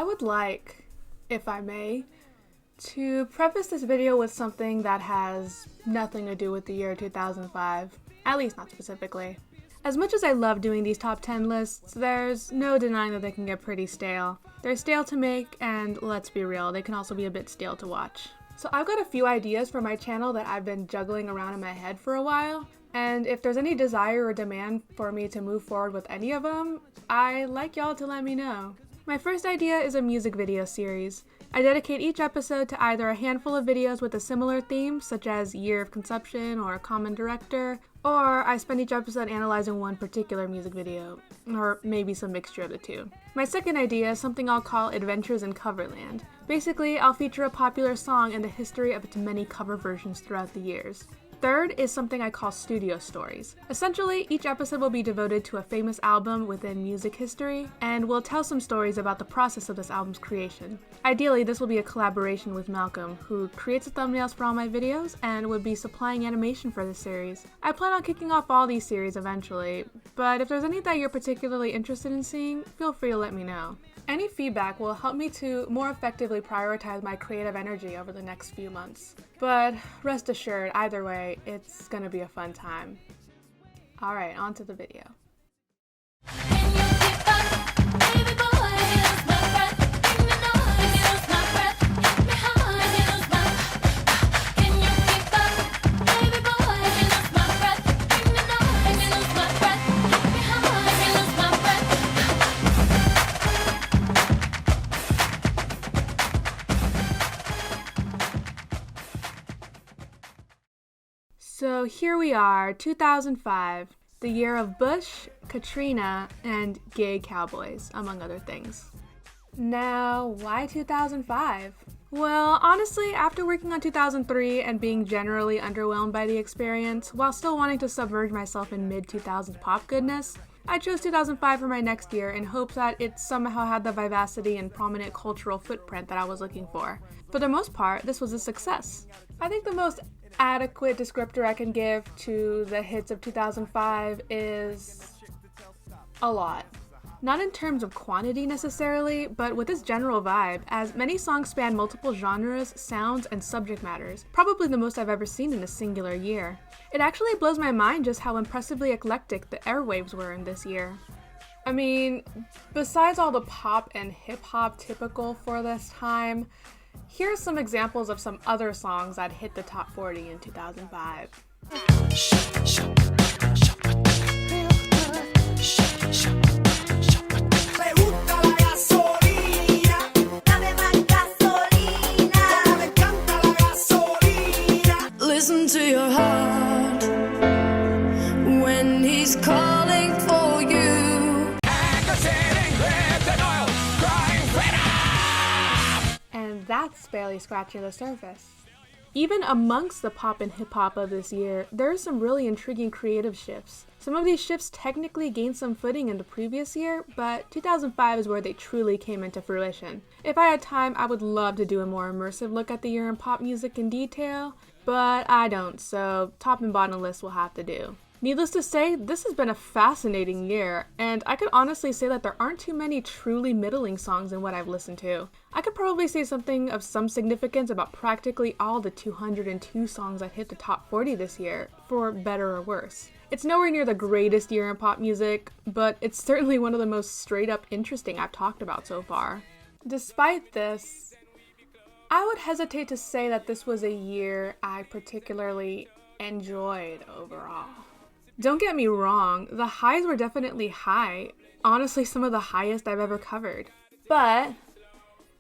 would like, if I may, to preface this video with something that has nothing to do with the year 2005, at least not specifically. As much as I love doing these top 10 lists, there's no denying that they can get pretty stale. They're stale to make, and let's be real, they can also be a bit stale to watch. So I've got a few ideas for my channel that I've been juggling around in my head for a while, and if there's any desire or demand for me to move forward with any of them, I'd like y'all to let me know. My first idea is a music video series. I dedicate each episode to either a handful of videos with a similar theme, such as year of conception or a common director, or I spend each episode analyzing one particular music video, or maybe some mixture of the two. My second idea is something I'll call Adventures in Coverland. Basically, I'll feature a popular song and the history of its many cover versions throughout the years. Third is something I call Studio Stories. Essentially, each episode will be devoted to a famous album within music history, and we'll tell some stories about the process of this album's creation. Ideally, this will be a collaboration with Malcolm, who creates the thumbnails for all my videos and would be supplying animation for this series. I plan on kicking off all these series eventually, but if there's any that you're particularly interested in seeing, feel free to let me know. Any feedback will help me to more effectively prioritize my creative energy over the next few months. But rest assured, either way, it's gonna be a fun time. Alright, on to the video. So here we are, 2005, the year of Bush, Katrina, and gay cowboys, among other things. Now, why 2005? Well, honestly, after working on 2003 and being generally underwhelmed by the experience, while still wanting to submerge myself in mid-2000s pop goodness, I chose 2005 for my next year in hopes that it somehow had the vivacity and prominent cultural footprint that I was looking for. For the most part, this was a success. I think the most adequate descriptor I can give to the hits of 2005 is a lot. Not in terms of quantity necessarily, but with its general vibe, as many songs span multiple genres, sounds, and subject matters, probably the most I've ever seen in a singular year. It actually blows my mind just how impressively eclectic the airwaves were in this year. I mean, besides all the pop and hip-hop typical for this time, here are some examples of some other songs that hit the top 40 in 2005. Listen to your heart when he's calling for you. And that's barely scratching the surface. Even amongst the pop and hip-hop of this year, there are some really intriguing creative shifts. Some of these shifts technically gained some footing in the previous year, but 2005 is where they truly came into fruition. If I had time, I would love to do a more immersive look at the year in pop music in detail, but I don't, so top and bottom list will have to do. Needless to say, this has been a fascinating year, and I could honestly say that there aren't too many truly middling songs in what I've listened to. I could probably say something of some significance about practically all the 202 songs that hit the top 40 this year, for better or worse. It's nowhere near the greatest year in pop music, but it's certainly one of the most straight up interesting I've talked about so far. Despite this, I would hesitate to say that this was a year I particularly enjoyed overall. Don't get me wrong, the highs were definitely high, honestly some of the highest I've ever covered. But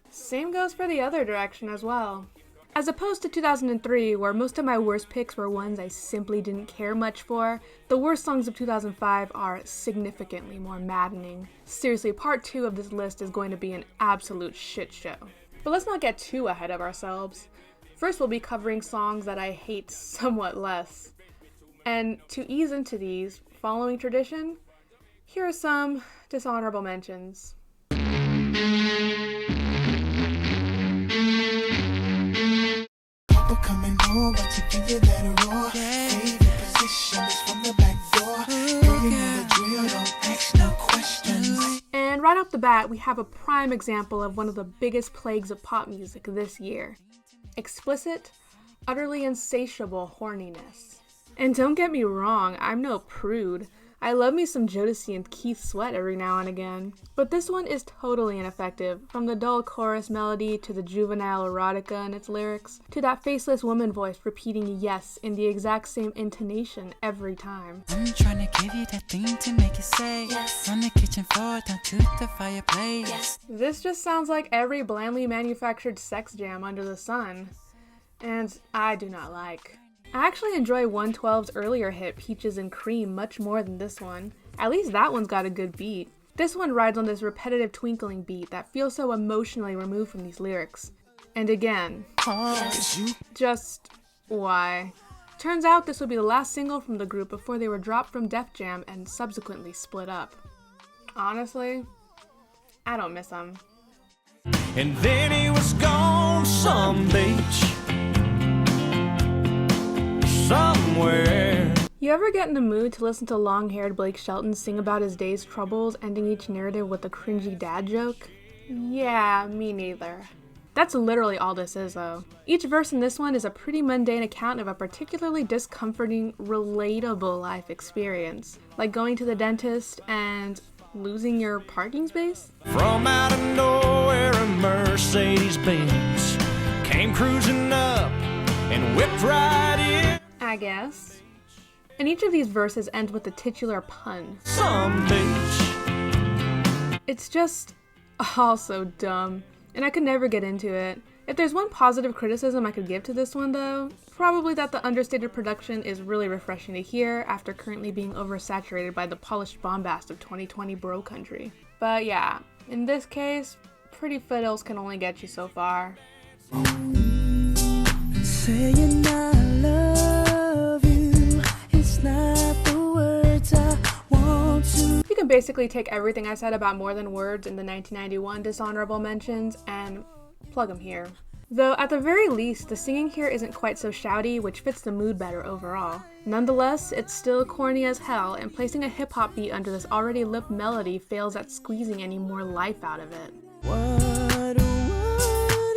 same goes for the other direction as well. As opposed to 2003, where most of my worst picks were ones I simply didn't care much for, the worst songs of 2005 are significantly more maddening. Seriously, part 2 of this list is going to be an absolute shit show. But let's not get too ahead of ourselves. First, we'll be covering songs that I hate somewhat less. And to ease into these, following tradition, here are some dishonorable mentions. Coming over to give you that raw. Favorite position is from the back door. Girl, you know the drill, don't ask no questions. And right off the that, we have a prime example of one of the biggest plagues of pop music this year. Explicit, utterly insatiable horniness. And don't get me wrong, I'm no prude. I love me some Jodeci and Keith Sweat every now and again. But this one is totally ineffective, from the dull chorus melody to the juvenile erotica in its lyrics, to that faceless woman voice repeating yes in the exact same intonation every time. I'm trying to give you that thing to make you say yes. From the kitchen floor down to the fireplace. Yes. This just sounds like every blandly manufactured sex jam under the sun. And I do not like. I actually enjoy 112's earlier hit Peaches and Cream much more than this one. At least that one's got a good beat. This one rides on this repetitive twinkling beat that feels so emotionally removed from these lyrics. And again, just why? Turns out this would be the last single from the group before they were dropped from Def Jam and subsequently split up. Honestly, I don't miss them. And then he was gone some beach somewhere. You ever get in the mood to listen to long-haired Blake Shelton sing about his day's troubles, ending each narrative with a cringy dad joke? Yeah, me neither. That's literally all this is, though. Each verse in this one is a pretty mundane account of a particularly discomforting, relatable life experience, like going to the dentist and losing your parking space? From out of nowhere, a Mercedes-Benz came cruising up and whipped right in. I guess. And each of these verses ends with the titular pun. Some bitch. It's just all so dumb, and I could never get into it. If there's one positive criticism I could give to this one, though, probably that the understated production is really refreshing to hear after currently being oversaturated by the polished bombast of 2020 bro country. But yeah, in this case, pretty fiddles can only get you so far. Saying I love you, it's not the words I want to. You can basically take everything I said about More Than Words in the 1991 Dishonorable Mentions and plug them here. Though at the very least, the singing here isn't quite so shouty, which fits the mood better overall. Nonetheless, it's still corny as hell, and placing a hip-hop beat under this already lip melody fails at squeezing any more life out of it. What do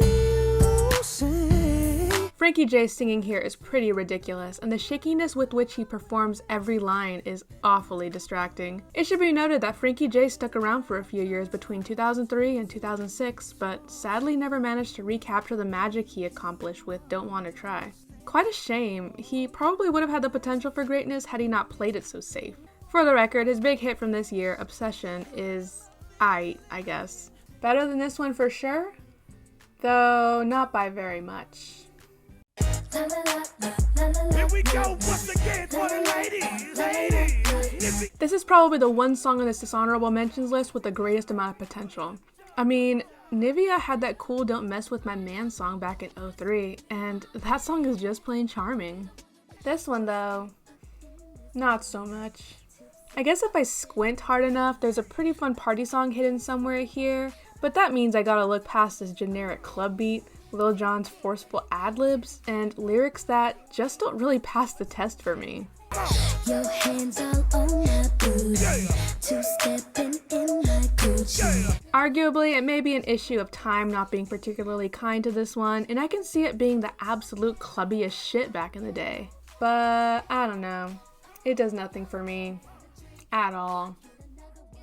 you say? Frankie J's singing here is pretty ridiculous, and the shakiness with which he performs every line is awfully distracting. It should be noted that Frankie J stuck around for a few years between 2003 and 2006, but sadly never managed to recapture the magic he accomplished with Don't Wanna Try. Quite a shame. He probably would have had the potential for greatness had he not played it so safe. For the record, his big hit from this year, Obsession, is I guess. Better than this one for sure, though not by very much. Here we go once again for the ladies. This is probably the one song on this Dishonorable Mentions list with the greatest amount of potential. I mean, Nivea had that cool Don't Mess With My Man song back in 2003, and that song is just plain charming. This one though, not so much. I guess if I squint hard enough, there's a pretty fun party song hidden somewhere here, but that means I gotta look past this generic club beat, Lil Jon's forceful ad-libs, and lyrics that just don't really pass the test for me. Your hands all on my booty, two-stepping in my Gucci. Arguably, it may be an issue of time not being particularly kind to this one, and I can see it being the absolute clubbiest shit back in the day. But, I don't know. It does nothing for me. At all.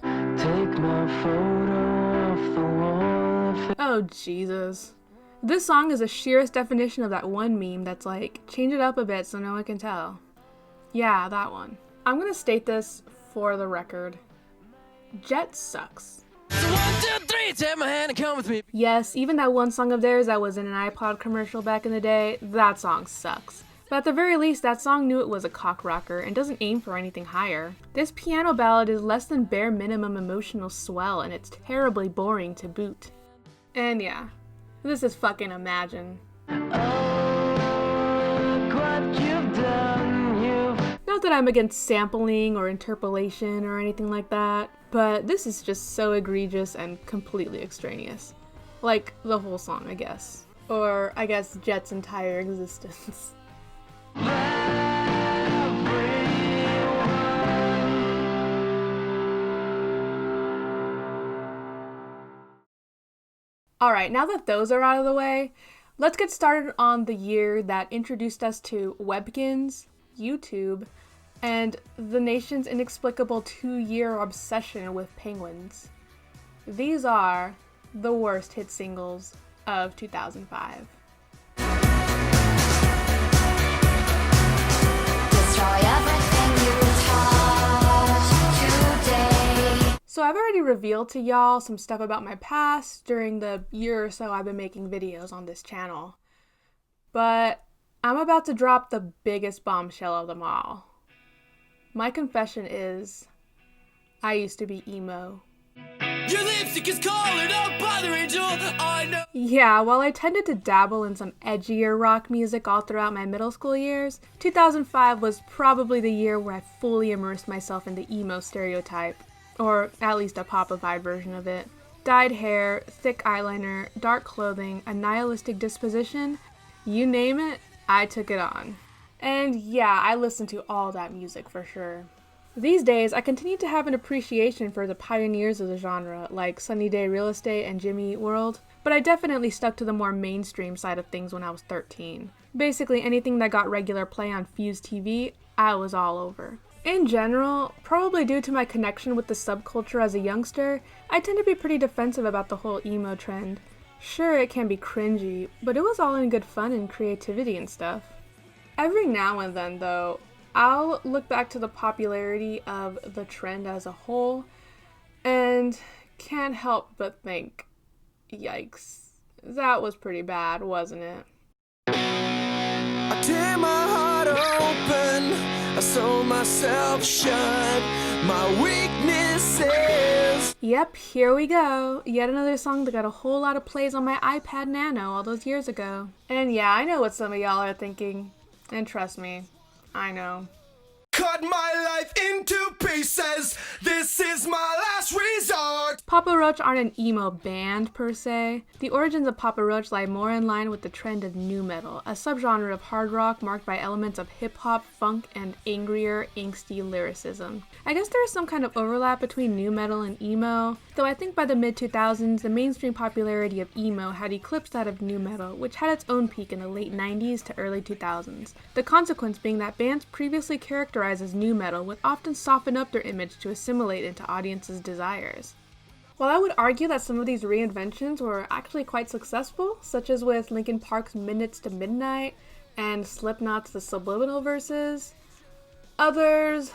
Take my photo off the wall. Oh, Jesus. This song is the sheerest definition of that one meme that's like, change it up a bit so no one can tell. Yeah, that one. I'm gonna state this for the record. Jet sucks. So 1, 2, 3, take my hand and come with me. Yes, even that one song of theirs that was in an iPod commercial back in the day, that song sucks. But at the very least, that song knew it was a cock rocker and doesn't aim for anything higher. This piano ballad is less than bare minimum emotional swell, and it's terribly boring to boot. And yeah, this is fucking Imagine. Not that I'm against sampling or interpolation or anything like that, but this is just so egregious and completely extraneous. Like the whole song, I guess. Or I guess Jet's entire existence. Alright, now that those are out of the way, let's get started on the year that introduced us to Webkins, YouTube, and the nation's inexplicable 2-year obsession with penguins. These are the worst hit singles of 2005. So I've already revealed to y'all some stuff about my past during the year or so I've been making videos on this channel. But I'm about to drop the biggest bombshell of them all. My confession is, I used to be emo. Your lipstick is calling up by the angel, I know. Yeah, while I tended to dabble in some edgier rock music all throughout my middle school years, 2005 was probably the year where I fully immersed myself in the emo stereotype. Or at least a popified version of it. Dyed hair, thick eyeliner, dark clothing, a nihilistic disposition, you name it, I took it on. And yeah, I listened to all that music for sure. These days, I continue to have an appreciation for the pioneers of the genre, like Sunny Day Real Estate and Jimmy Eat World, but I definitely stuck to the more mainstream side of things when I was 13. Basically anything that got regular play on Fuse TV, I was all over. In general, probably due to my connection with the subculture as a youngster, I tend to be pretty defensive about the whole emo trend. Sure, it can be cringy, but it was all in good fun and creativity and stuff. Every now and then, though, I'll look back to the popularity of the trend as a whole, and can't help but think, yikes, that was pretty bad, wasn't it? I tear my heart open, I sew myself shut, my weaknesses. Yep, here we go. Yet another song that got a whole lot of plays on my iPad Nano all those years ago. And yeah, I know what some of y'all are thinking. And trust me, I know. Cut my life into pieces, this is my last resort. Papa Roach aren't an emo band per se. The origins of Papa Roach lie more in line with the trend of nu metal, a subgenre of hard rock marked by elements of hip-hop, funk, and angrier, angsty lyricism. I guess there is some kind of overlap between nu metal and emo, though I think by the mid-2000s, the mainstream popularity of emo had eclipsed that of nu metal, which had its own peak in the late 90s to early 2000s. The consequence being that bands previously characterized as nu metal would often soften up their image to assimilate into audiences' desires. While I would argue that some of these reinventions were actually quite successful, such as with Linkin Park's Minutes to Midnight and Slipknot's The Subliminal Verses, others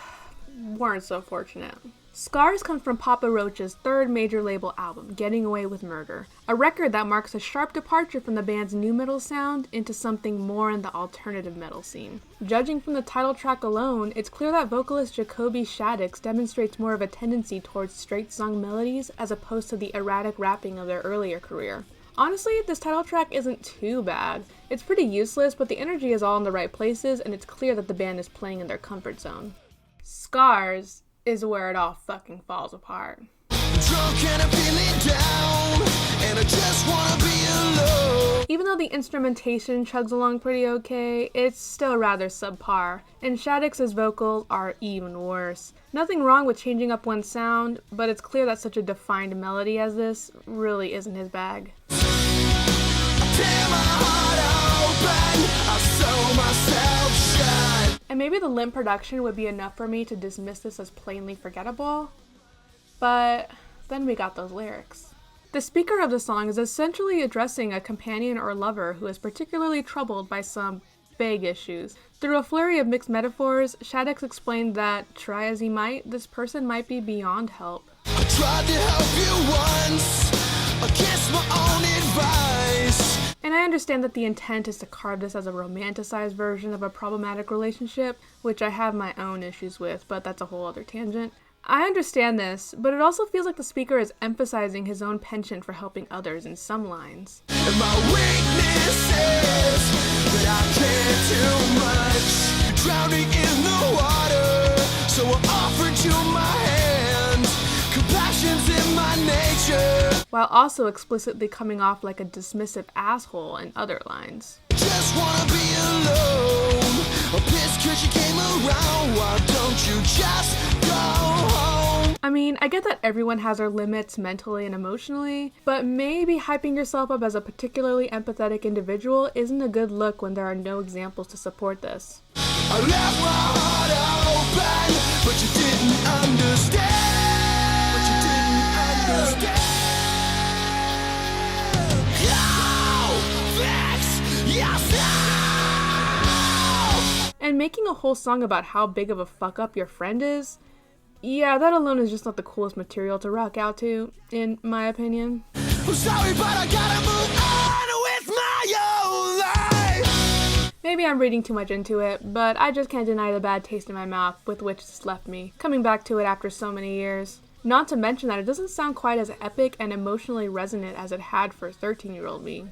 weren't so fortunate. Scars comes from Papa Roach's third major label album, Getting Away with Murder, a record that marks a sharp departure from the band's nu metal sound into something more in the alternative metal scene. Judging from the title track alone, it's clear that vocalist Jacoby Shaddix demonstrates more of a tendency towards straight-sung melodies as opposed to the erratic rapping of their earlier career. Honestly, this title track isn't too bad. It's pretty useless, but the energy is all in the right places, and it's clear that the band is playing in their comfort zone. Scars is where it all fucking falls apart. Drunk and I'm feeling down, and I just wanna be alone. Even though the instrumentation chugs along pretty okay, it's still rather subpar, and Shaddix's vocals are even worse. Nothing wrong with changing up one sound, but it's clear that such a defined melody as this really isn't his bag. Tear my heart open, I sew myself shut. And maybe the limp production would be enough for me to dismiss this as plainly forgettable, but then we got those lyrics. The speaker of the song is essentially addressing a companion or lover who is particularly troubled by some vague issues. Through a flurry of mixed metaphors, Shaddix explained that, try as he might, this person might be beyond help. I tried to help you once, against my own advice. And I understand that the intent is to carve this as a romanticized version of a problematic relationship, which I have my own issues with, but that's a whole other tangent. I understand this, but it also feels like the speaker is emphasizing his own penchant for helping others in some lines. And my weakness is that I care too much. You're drowning in the water, so I offered you my hand. Compassion's in my nature. While also explicitly coming off like a dismissive asshole in other lines. Just wanna be alone. I'm pissed 'cause you came around. Why don't you just go home? I mean, I get that everyone has their limits mentally and emotionally, but maybe hyping yourself up as a particularly empathetic individual isn't a good look when there are no examples to support this. I left my heart open, but you didn't understand. But you didn't understand. Go fix yourself. And making a whole song about how big of a fuck up your friend is, yeah, that alone is just not the coolest material to rock out to, in my opinion. I'm sorry, but I gotta move on with my own life. Maybe I'm reading too much into it, but I just can't deny the bad taste in my mouth with which this left me, coming back to it after so many years. Not to mention that it doesn't sound quite as epic and emotionally resonant as it had for 13-year-old me.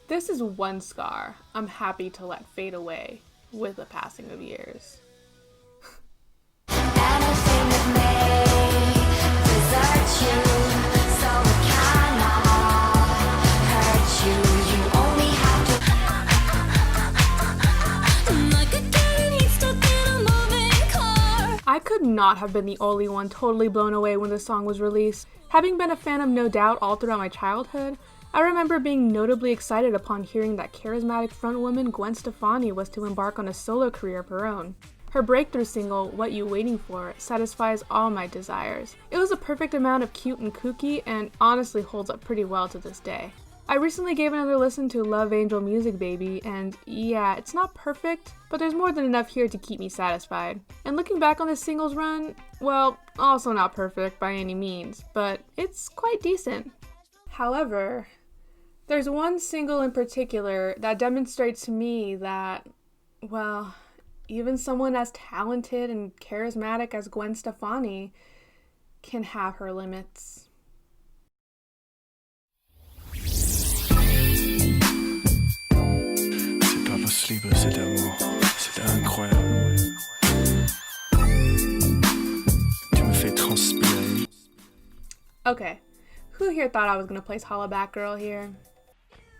This is one scar I'm happy to let fade away with the passing of years. I could not have been the only one totally blown away when the song was released. Having been a fan of No Doubt all throughout my childhood, I remember being notably excited upon hearing that charismatic frontwoman Gwen Stefani was to embark on a solo career of her own. Her breakthrough single, What You Waiting For, satisfies all my desires. It was a perfect amount of cute and kooky and honestly holds up pretty well to this day. I recently gave another listen to Love Angel Music Baby, and yeah, it's not perfect, but there's more than enough here to keep me satisfied. And looking back on this singles run, well, also not perfect by any means, but it's quite decent. However, there's one single in particular that demonstrates to me that, well, even someone as talented and charismatic as Gwen Stefani can have her limits. C'est pas possible cet amour, c'est incroyable. Tu me fais transpirer. Okay, who here thought I was gonna place Holla Back Girl here?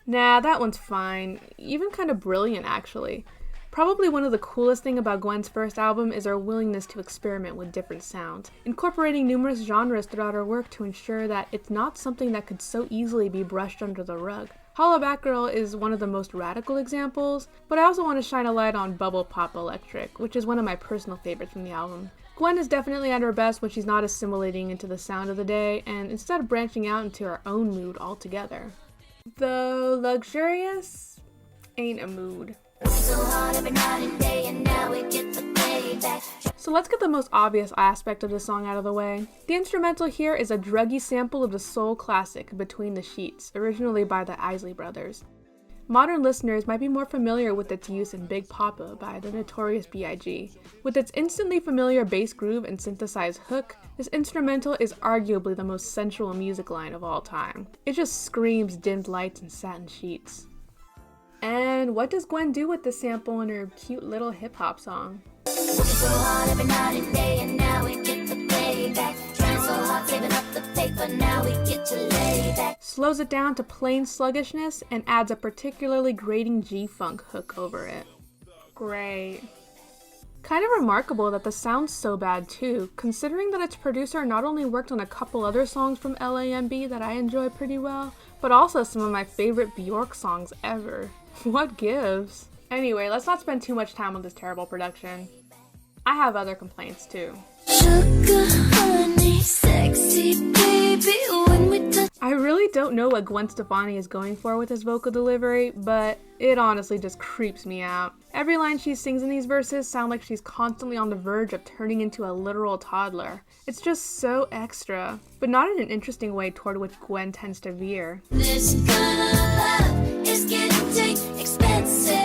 Nah, that one's fine. Even kind of brilliant, actually. Probably one of the coolest things about Gwen's first album is her willingness to experiment with different sounds, incorporating numerous genres throughout her work to ensure that it's not something that could so easily be brushed under the rug. Holla Back Girl is one of the most radical examples, but I also want to shine a light on Bubble Pop Electric, which is one of my personal favorites from the album. Gwen is definitely at her best when she's not assimilating into the sound of the day, and instead of branching out into her own mood altogether. Though luxurious ain't a mood. So let's get the most obvious aspect of the song out of the way. The instrumental here is a druggy sample of the soul classic Between the Sheets, originally by the Isley Brothers. Modern listeners might be more familiar with its use in Big Papa by the Notorious B.I.G. With its instantly familiar bass groove and synthesized hook, this instrumental is arguably the most sensual music line of all time. It just screams dimmed lights and satin sheets. And what does Gwen do with the sample in her cute little hip-hop song? Slows it down to plain sluggishness and adds a particularly grating G-funk hook over it. Great. Kind of remarkable that the sound's so bad too, considering that its producer not only worked on a couple other songs from LAMB that I enjoy pretty well, but also some of my favorite Bjork songs ever. What gives? Anyway, let's not spend too much time on this terrible production. I have other complaints too. Sugar, honey, sexy baby, when we touch. I really don't know what Gwen Stefani is going for with his vocal delivery, but it honestly just creeps me out. Every line she sings in these verses sound like she's constantly on the verge of turning into a literal toddler. It's just so extra, but not in an interesting way toward which Gwen tends to veer. This kind of love is getting expensive.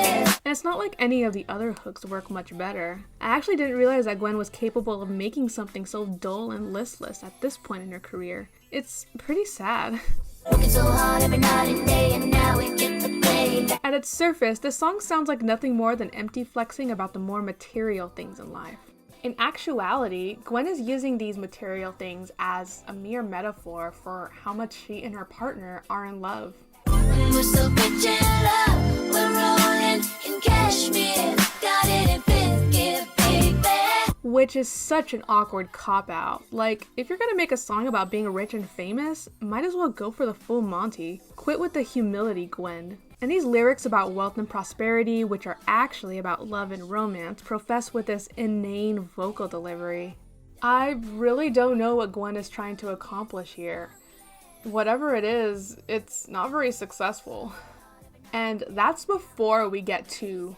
And it's not like any of the other hooks work much better. I actually didn't realize that Gwen was capable of making something so dull and listless at this point in her career. It's pretty sad. Working so hard every night and day, and now we get the payback. At its surface, this song sounds like nothing more than empty flexing about the more material things in life. In actuality, Gwen is using these material things as a mere metaphor for how much she and her partner are in love. We're so rich in love, we're rolling in cashmere, got it in fifth gear, baby. which is such an awkward cop-out. Like, if you're gonna make a song about being rich and famous, might as well go for the full Monty. Quit with the humility, Gwen. And these lyrics about wealth and prosperity, which are actually about love and romance, profess with this inane vocal delivery. I really don't know what Gwen is trying to accomplish here. Whatever it is, it's not very successful. And that's before we get to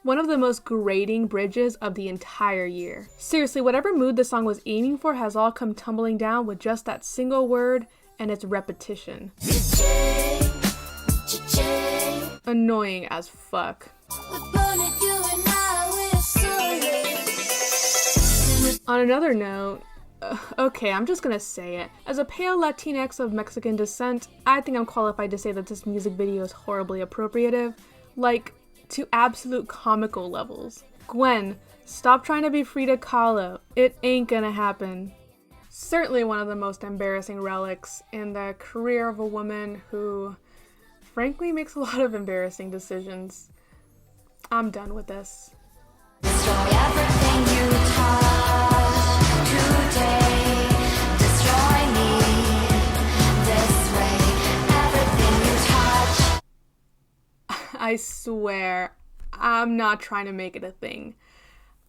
one of the most grating bridges of the entire year. Seriously, whatever mood the song was aiming for has all come tumbling down with just that single word and its repetition. Annoying as fuck. On another note, okay, I'm just gonna say it. As a pale Latinx of Mexican descent, I think I'm qualified to say that this music video is horribly appropriative, like, to absolute comical levels. Gwen, stop trying to be Frida Kahlo. It ain't gonna happen. Certainly one of the most embarrassing relics in the career of a woman who, frankly, makes a lot of embarrassing decisions. I'm done with this. Destroy everything you touch today. Destroy me this way. Everything you touch. I swear, I'm not trying to make it a thing.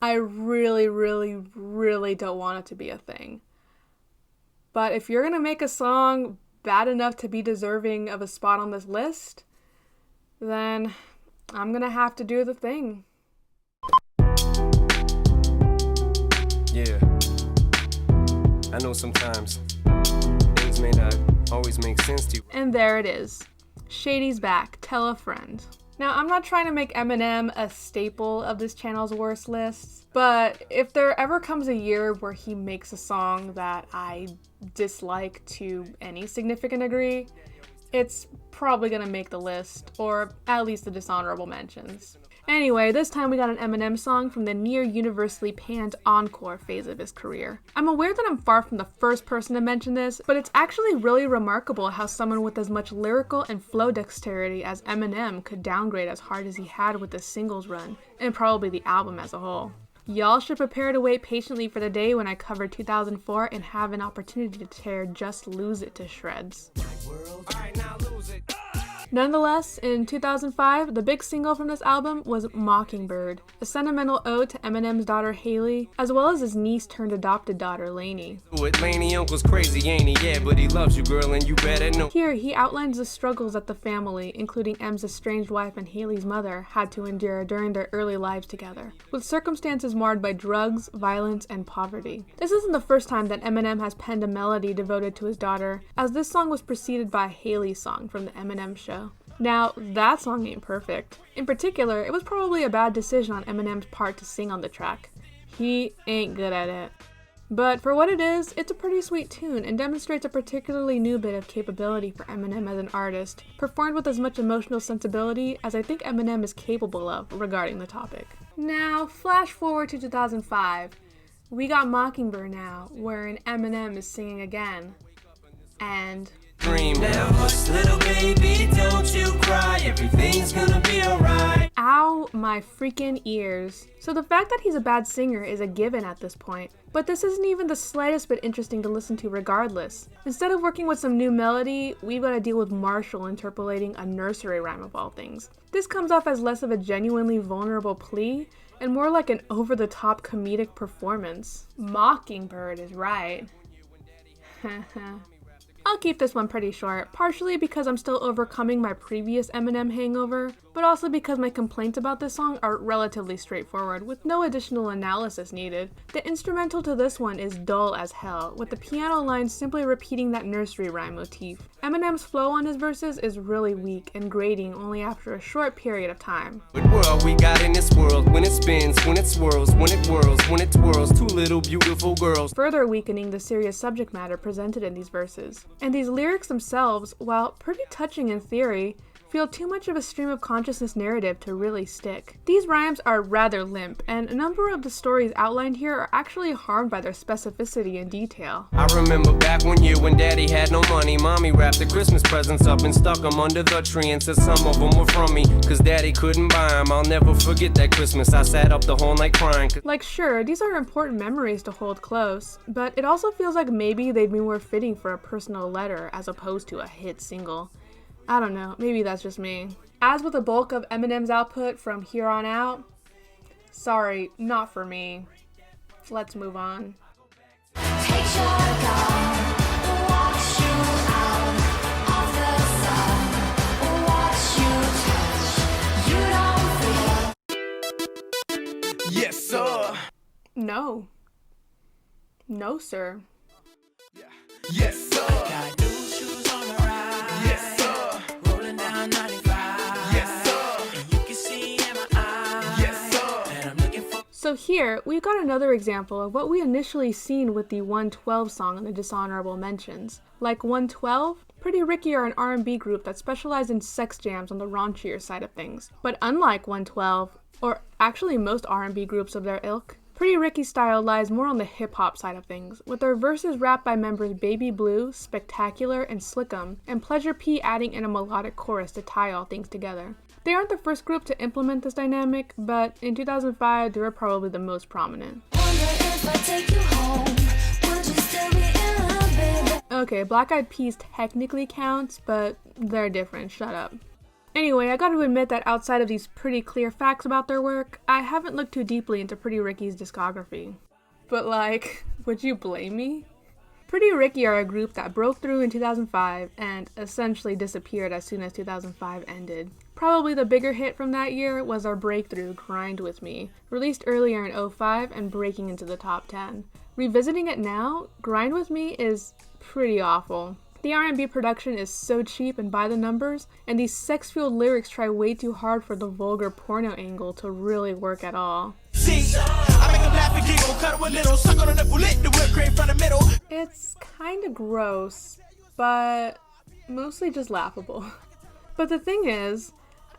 I really, really, really don't want it to be a thing. But if you're gonna make a song bad enough to be deserving of a spot on this list, then I'm gonna have to do the thing. Yeah, I know sometimes things may not always make sense to you. And there it is. Shady's back. Tell a friend. Now, I'm not trying to make Eminem a staple of this channel's worst lists, but if there ever comes a year where he makes a song that I dislike to any significant degree, it's probably gonna make the list, or at least the dishonorable mentions. Anyway, this time we got an Eminem song from the near universally panned encore phase of his career. I'm aware that I'm far from the first person to mention this, but it's actually really remarkable how someone with as much lyrical and flow dexterity as Eminem could downgrade as hard as he had with the singles run, and probably the album as a whole. Y'all should prepare to wait patiently for the day when I cover 2004 and have an opportunity to tear Just Lose It to shreds. Nonetheless, in 2005, the big single from this album was Mockingbird, a sentimental ode to Eminem's daughter Haley, as well as his niece-turned-adopted daughter Lainey. Lainey uncle's crazy, ain't he? Yeah, but he loves you, girl, and you better know. Here, he outlines the struggles that the family, including M's estranged wife and Haley's mother, had to endure during their early lives together, with circumstances marred by drugs, violence, and poverty. This isn't the first time that Eminem has penned a melody devoted to his daughter, as this song was preceded by Haley's song from the Eminem Show. Now, that song ain't perfect. In particular, it was probably a bad decision on Eminem's part to sing on the track. He ain't good at it. But for what it is, it's a pretty sweet tune and demonstrates a particularly new bit of capability for Eminem as an artist, performed with as much emotional sensibility as I think Eminem is capable of regarding the topic. Now, flash forward to 2005. We got Mockingbird now, wherein Eminem is singing again. And Dream now, hush, little baby, don't you cry, everything's gonna be alright. ow, my freaking ears. So the fact that he's a bad singer is a given at this point, but this isn't even the slightest bit interesting to listen to regardless. Instead of working with some new melody, we've got to deal with Marshall interpolating a nursery rhyme of all things. This comes off as less of a genuinely vulnerable plea and more like an over-the-top comedic performance. Mockingbird is right. I'll keep this one pretty short, partially because I'm still overcoming my previous Eminem hangover, but also because my complaints about this song are relatively straightforward, with no additional analysis needed. The instrumental to this one is dull as hell, with the piano lines simply repeating that nursery rhyme motif. Eminem's flow on his verses is really weak and grating only after a short period of time. What world we got in this world, when it spins, when it swirls, when it whirls, when it twirls, two little beautiful girls. Further weakening the serious subject matter presented in these verses. And these lyrics themselves, while pretty touching in theory, feel too much of a stream of consciousness narrative to really stick. These rhymes are rather limp, and a number of the stories outlined here are actually harmed by their specificity and detail. I remember back one year when daddy had no money. Mommy wrapped the Christmas presents up and stuck them under the tree and said some of them were from me, cause daddy couldn't buy them. I'll never forget that Christmas. I sat up the whole night crying. Like, sure, these are important memories to hold close, but it also feels like maybe they'd be more fitting for a personal letter as opposed to a hit single. I don't know, maybe that's just me. As with the bulk of Eminem's output from here on out, sorry, not for me. Let's move on. Take your gun, wash you out of the sun, what you touch, you don't feel. Yes, sir. No. No, sir. Yes, sir. Got new shoes on the ride. Yes, sir. Rolling down 95. Yes, sir. And you can see in my eyes. Yes, sir. And I'm looking for. So here, we've got another example of what we initially seen with the 112 song in the Dishonorable Mentions. Like 112, Pretty Ricky are an R&B group that specialize in sex jams on the raunchier side of things. But unlike 112, or actually most R&B groups of their ilk, Pretty Ricky's style lies more on the hip-hop side of things, with their verses rapped by members Baby Blue, Spectacular, and Slickum, and Pleasure P adding in a melodic chorus to tie all things together. They aren't the first group to implement this dynamic, but in 2005 they were probably the most prominent. Wonder if I take you home, would you still be in love, baby? Okay, Black Eyed Peas technically counts, but they're different, shut up. Anyway, I gotta admit that outside of these pretty clear facts about their work, I haven't looked too deeply into Pretty Ricky's discography. But like, would you blame me? Pretty Ricky are a group that broke through in 2005 and essentially disappeared as soon as 2005 ended. Probably the bigger hit from that year was our breakthrough, Grind With Me, released earlier in 2005 and breaking into the top 10. Revisiting it now, Grind With Me is pretty awful. The R&B production is so cheap and by the numbers, and these sex-fueled lyrics try way too hard for the vulgar porno angle to really work at all. I make 'em laugh and giggle, cut 'em a little, suck on a nipple, lit the whipped cream from the middle. It's kinda gross, but mostly just laughable. But the thing is,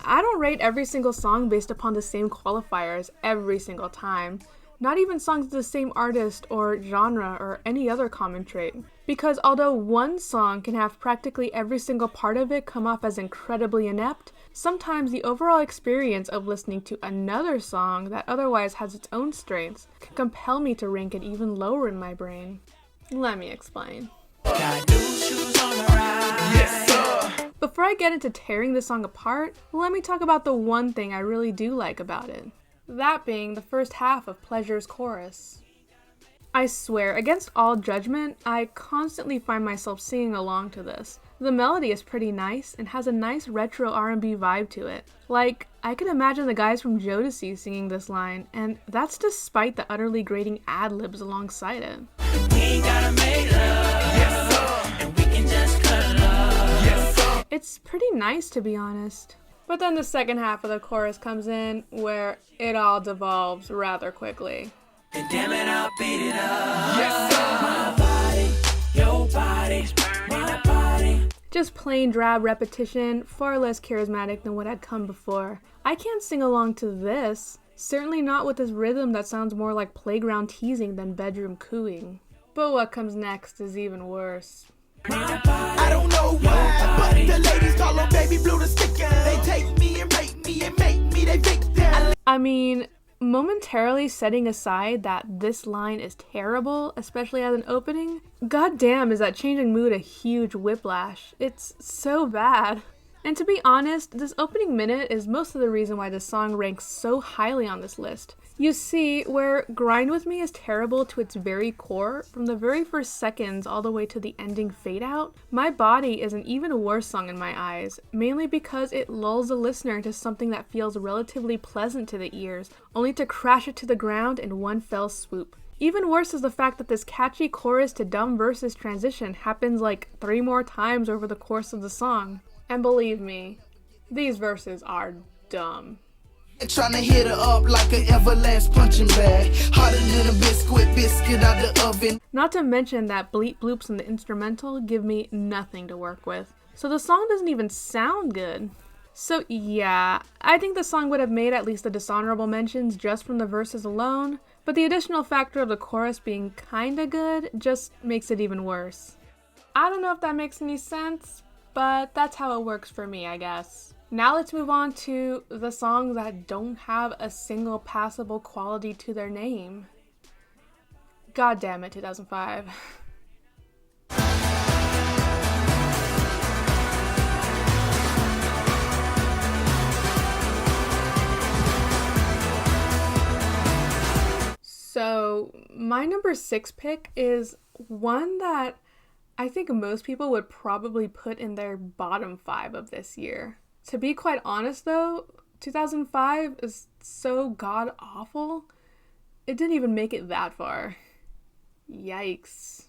I don't rate every single song based upon the same qualifiers every single time. Not even songs of the same artist or genre or any other common trait. Because although one song can have practically every single part of it come off as incredibly inept, sometimes the overall experience of listening to another song that otherwise has its own strengths can compel me to rank it even lower in my brain. Let me explain. Got new shoes on the ride. Yes, sir. Before I get into tearing the song apart, let me talk about the one thing I really do like about it. That being the first half of Pleasure's chorus. I swear, against all judgment, I constantly find myself singing along to this. The melody is pretty nice and has a nice retro R&B vibe to it. Like, I can imagine the guys from Jodeci singing this line, and that's despite the utterly grating ad-libs alongside it. We ain't gotta make love. Yes, sir. And we can just cut love. Yes, sir. It's pretty nice, to be honest. But then the second half of the chorus comes in, where it all devolves rather quickly. And damn it, I'll beat it up. Yes, sir. My body, your body, my body. Just plain drab repetition, far less charismatic than what had come before. I can't sing along to this, certainly not with this rhythm that sounds more like playground teasing than bedroom cooing. But what comes next is even worse. I don't know why, but the ladies call them Baby Blue the sticker. They take me and rape me and make me they victim. I mean, momentarily setting aside that this line is terrible, especially as an opening, goddamn is that changing mood a huge whiplash. It's so bad. And to be honest, this opening minute is most of the reason why this song ranks so highly on this list. You see, where Grind With Me is terrible to its very core, from the very first seconds all the way to the ending fade out, My Body is an even worse song in my eyes, mainly because it lulls the listener into something that feels relatively pleasant to the ears, only to crash it to the ground in one fell swoop. Even worse is the fact that this catchy chorus to dumb verses transition happens like 3 more times over the course of the song. And believe me, these verses are dumb. Trying to hit her up like an Everlast punching bag. Hotter than a biscuit out the oven. Not to mention that bleep bloops in the instrumental give me nothing to work with. So the song doesn't even sound good. So yeah, I think the song would have made at least the dishonorable mentions just from the verses alone, but the additional factor of the chorus being kinda good just makes it even worse. I don't know if that makes any sense, but that's how it works for me, I guess. Now let's move on to the songs that don't have a single passable quality to their name. God damn it, 2005. So, my number 6 pick is one that I think most people would probably put in their bottom 5 of this year. To be quite honest though, 2005 is so god awful, it didn't even make it that far. Yikes.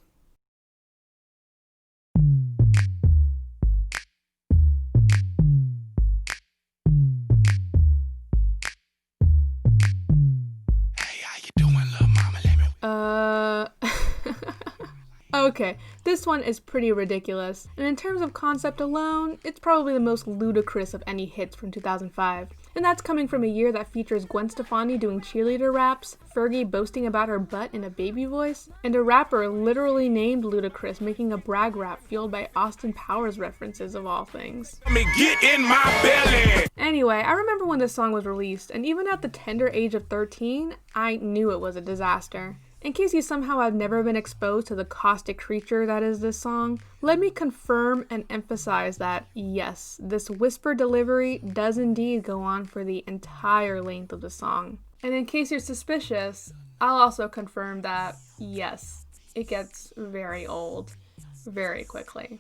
Okay, this one is pretty ridiculous, and in terms of concept alone, it's probably the most ludicrous of any hits from 2005. And that's coming from a year that features Gwen Stefani doing cheerleader raps, Fergie boasting about her butt in a baby voice, and a rapper literally named Ludacris making a brag rap fueled by Austin Powers references of all things. Let me get in my belly. Anyway, I remember when this song was released, and even at the tender age of 13, I knew it was a disaster. In case you somehow have never been exposed to the caustic creature that is this song, let me confirm and emphasize that, yes, this whisper delivery does indeed go on for the entire length of the song. And in case you're suspicious, I'll also confirm that, yes, it gets very old, very quickly.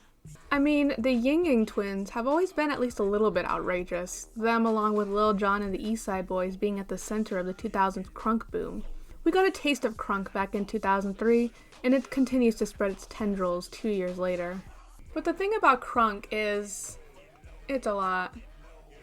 I mean, the Ying Yang Twins have always been at least a little bit outrageous, them along with Lil Jon and the East Side Boys being at the center of the 2000s crunk boom. We got a taste of crunk back in 2003, and it continues to spread its tendrils 2 years later. But the thing about crunk is, it's a lot.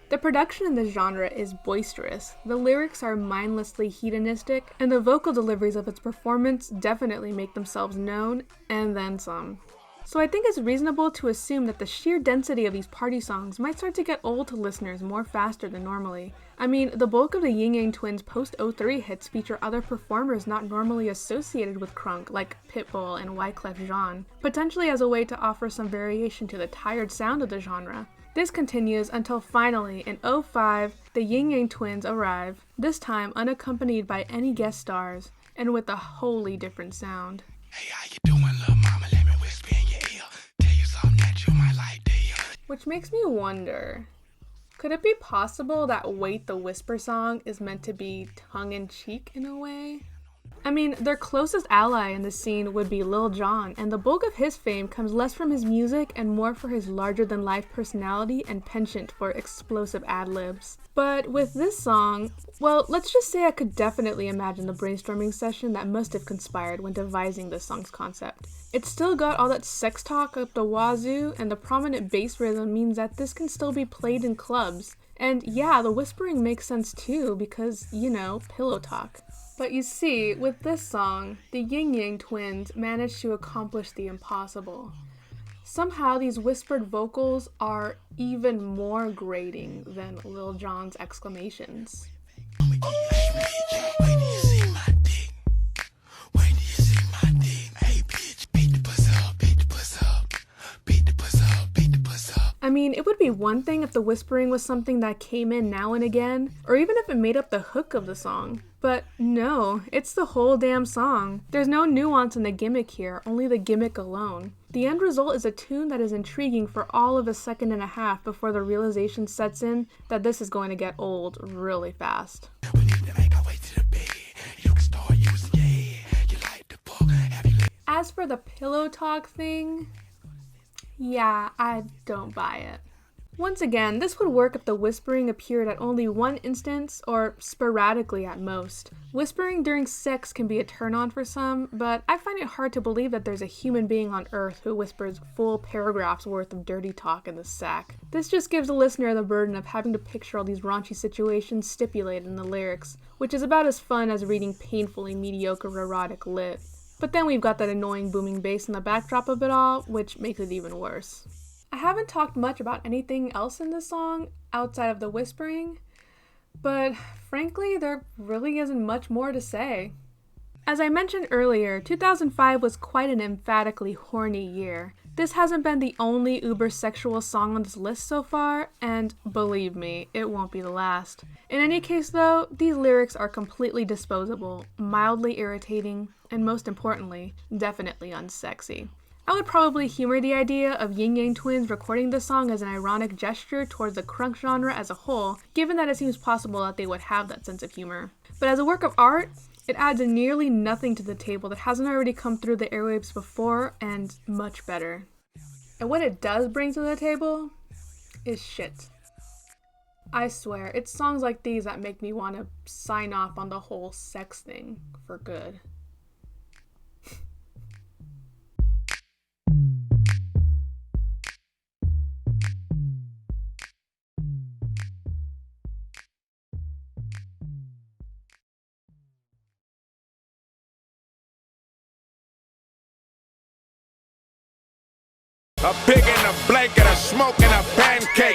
The production in this genre is boisterous, the lyrics are mindlessly hedonistic, and the vocal deliveries of its performance definitely make themselves known, and then some. So I think it's reasonable to assume that the sheer density of these party songs might start to get old to listeners more faster than normally. I mean, the bulk of the Ying Yang Twins post-03 hits feature other performers not normally associated with crunk, like Pitbull and Wyclef Jean, potentially as a way to offer some variation to the tired sound of the genre. This continues until finally, in 2005, the Ying Yang Twins arrive, this time unaccompanied by any guest stars, and with a wholly different sound. Hey, how you doing, little mama? Let me whisper in your ear. Tell you something that you might like to hear. Which makes me wonder, could it be possible that Wait the Whisper song is meant to be tongue-in-cheek in a way? I mean, their closest ally in the scene would be Lil Jon, and the bulk of his fame comes less from his music and more for his larger-than-life personality and penchant for explosive ad-libs. But with this song, well, let's just say I could definitely imagine the brainstorming session that must have conspired when devising this song's concept. It's still got all that sex talk up the wazoo, and the prominent bass rhythm means that this can still be played in clubs. And yeah, the whispering makes sense too, because, you know, pillow talk. But you see, with this song, the Ying Yang Twins managed to accomplish the impossible. Somehow these whispered vocals are even more grating than Lil Jon's exclamations. I mean, it would be one thing if the whispering was something that came in now and again, or even if it made up the hook of the song. But no, it's the whole damn song. There's no nuance in the gimmick here, only the gimmick alone. The end result is a tune that is intriguing for all of a second and a half before the realization sets in that this is going to get old really fast. As for the pillow talk thing, yeah, I don't buy it. Once again, this would work if the whispering appeared at only one instance, or sporadically at most. Whispering during sex can be a turn-on for some, but I find it hard to believe that there's a human being on Earth who whispers full paragraphs worth of dirty talk in the sack. This just gives the listener the burden of having to picture all these raunchy situations stipulated in the lyrics, which is about as fun as reading painfully mediocre erotic lit. But then we've got that annoying booming bass in the backdrop of it all, which makes it even worse. I haven't talked much about anything else in this song. outside of the whispering, but frankly, there really isn't much more to say. As I mentioned earlier, 2005 was quite an emphatically horny year. This hasn't been the only uber-sexual song on this list so far, and believe me, it won't be the last. In any case though, these lyrics are completely disposable, mildly irritating, and most importantly, definitely unsexy. I would probably humor the idea of Yin Yang Twins recording this song as an ironic gesture towards the crunk genre as a whole, given that it seems possible that they would have that sense of humor. But as a work of art, it adds nearly nothing to the table that hasn't already come through the airwaves before, and much better. And what it does bring to the table is shit. I swear, it's songs like these that make me want to sign off on the whole sex thing for good. A pig in a blanket, a smoke and a pancake.